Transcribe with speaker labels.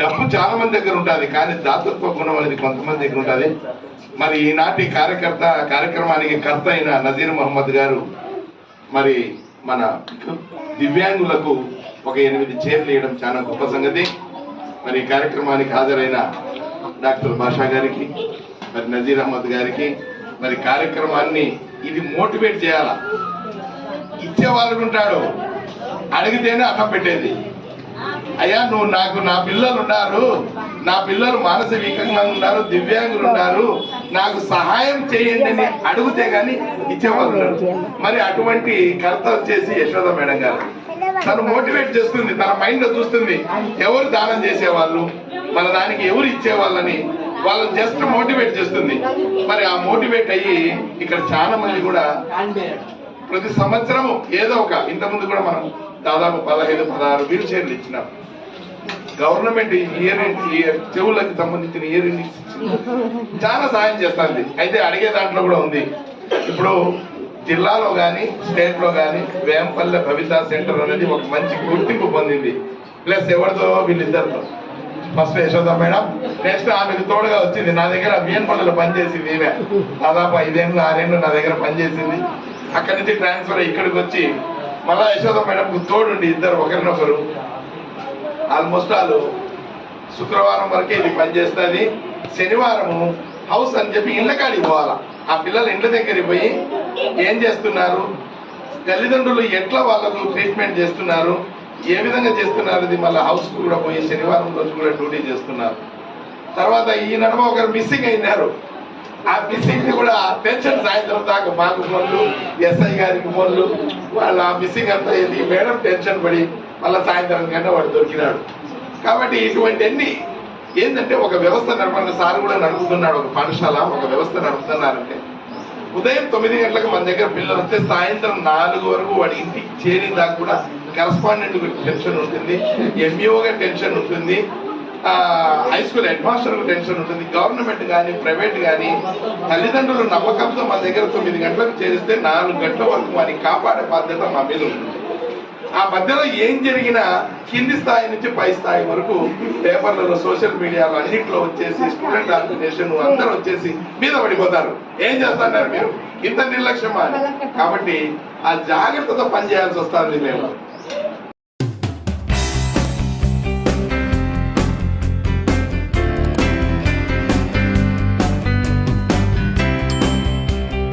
Speaker 1: డబ్బు చాలా మంది దగ్గర ఉంటుంది, కానీ దాతృత్వ గుణం అనేది కొంతమంది దగ్గర ఉంటుంది. మరి ఈనాటి కార్యక్రమానికి కర్త అయిన నజీర్ మహమ్మద్ గారు మరి మన దివ్యాంగులకు ఒక 8 చైర్లు ఇవ్వడం చాలా గొప్ప సంగతి. మరి ఈ కార్యక్రమానికి హాజరైన డాక్టర్ బాషా గారికి, మరి నజీర్ అహ్మద్ గారికి, మరి కార్యక్రమాన్ని ఇది మోటివేట్ చేయాలా. ఇచ్చేవాళ్ళు ఉంటాడు, అడిగితేనే అన్నం పెట్టేది. అయ్యా నువ్వు నాకు, నా పిల్లలు ఉన్నారు, నా పిల్లలు మానసికంగా ఉన్నారు, దివ్యాంగులు ఉన్నారు, నాకు సహాయం చేయండి అని అడిగితే గాని ఇచ్చేవాళ్ళు ఉన్నారు. మరి అటువంటి కర్త వచ్చేసి యశోద మేడం గారు. తను మోటివేట్ చేస్తుంది, తన మైండ్ లో చూస్తుంది ఎవరు దానం చేసేవాళ్ళు, మన దానికి ఎవరు ఇచ్చేవాళ్ళని వాళ్ళని జస్ట్ మోటివేట్ చేస్తుంది. మరి ఆ మోటివేట్ అయ్యి ఇక్కడ చాలా మంది కూడా ప్రతి సంవత్సరం ఏదో ఒక, ఇంతకుముందు కూడా మనం దాదాపు 15-16 వీల్ చైర్లు ఇచ్చినాం. గవర్నమెంట్ చెవులకు సంబంధించిన ఇయరింగ్ చాలా సాయం చేస్తుంది. అయితే అడిగే దాంట్లో కూడా ఉంది. ఇప్పుడు జిల్లాలో కానీ స్టేట్ లో కానీ వేంపల్లె భవితా సెంటర్ అనేది ఒక మంచి గుర్తింపు పొందింది. ప్లస్ ఎవరితో, వీళ్ళిద్దరితో. ఫస్ట్ యశోద మేడం, నెక్స్ట్ ఆమెకు తోడుగా వచ్చింది. నా దగ్గర బియ్యన్పల్లిలో పనిచేసింది ఈమె, దాదాపు 5 ఏళ్ళు 6 ఏళ్ళు నా దగ్గర పనిచేసింది. అక్కడి నుంచి ట్రాన్స్ఫర్ ఇక్కడికి వచ్చి మళ్ళా యశోద మేడంకు తోడుండి ఇద్దరు ఒకరినొకరు ఆల్మోస్ట్ వాళ్ళు శుక్రవారం వరకే ఇది పనిచేస్తుంది. శనివారము హౌస్ అని చెప్పి ఇళ్ళ కాడికి పోవాలా. ఆ పిల్లలు ఇండ్ల దగ్గరికి పోయి ఏం చేస్తున్నారు, తల్లిదండ్రులు ఎట్లా వాళ్ళకు ట్రీట్మెంట్ చేస్తున్నారు, ఏ విధంగా చేస్తున్నారు, ఇది మళ్ళీ హౌస్ కు కూడా పోయి శనివారం రోజు కూడా డ్యూటీ చేస్తున్నారు. తర్వాత ఈ నడుమ ఒకరు మిస్సింగ్ అయినారు. ఆ మిస్సింగ్ ని కూడా టెన్షన్ సాయంత్రం దాకా మాకు ఫోన్లు, ఎస్ఐ గారికి ఫోన్లు, వాళ్ళ మిస్సింగ్ అంతా ఏంది మేడం టెన్షన్ పడి మళ్ళీ సాయంత్రం కన్నా వాడు దొరికినాడు. కాబట్టి ఇటువంటి అన్ని ఏంటంటే ఒక వ్యవస్థ నడపండి. సార్ కూడా నడుపుతున్నాడు ఒక పాఠశాల, ఒక వ్యవస్థ నడుపుతున్నారంటే ఉదయం 9 గంటలకు మన దగ్గర పిల్లలు వస్తే సాయంత్రం 4 వరకు వాడి ఇంటికి చేరిన దాకా కూడా కరస్పాండెంట్ టెన్షన్ ఉంటుంది, ఎంఈఓగా టెన్షన్ ఉంటుంది, high school head master tension ఉంటుంది. గవర్నమెంట్ కానీ ప్రైవేట్ కానీ తల్లిదండ్రులు నమ్మకంతో మన దగ్గర 9 గంటలకు చేరిస్తే 4 గంటల వరకు వారిని కాపాడే బాధ్యత మా మీద ఉంటుంది. ఆ మధ్యలో ఏం జరిగినా కింది స్థాయి నుంచి పై స్థాయి వరకు పేపర్లలో, సోషల్ మీడియాలో అన్నింటిలో వచ్చేసి స్టూడెంట్ ఆర్గనైజేషన్ అందరూ వచ్చేసి మీద పడిపోతారు. ఏం చేస్తున్నారు మీరు, ఇంత నిర్లక్ష్యమా అని. కాబట్టి ఆ జాగ్రత్తతో పనిచేయాల్సి వస్తుంది మేము.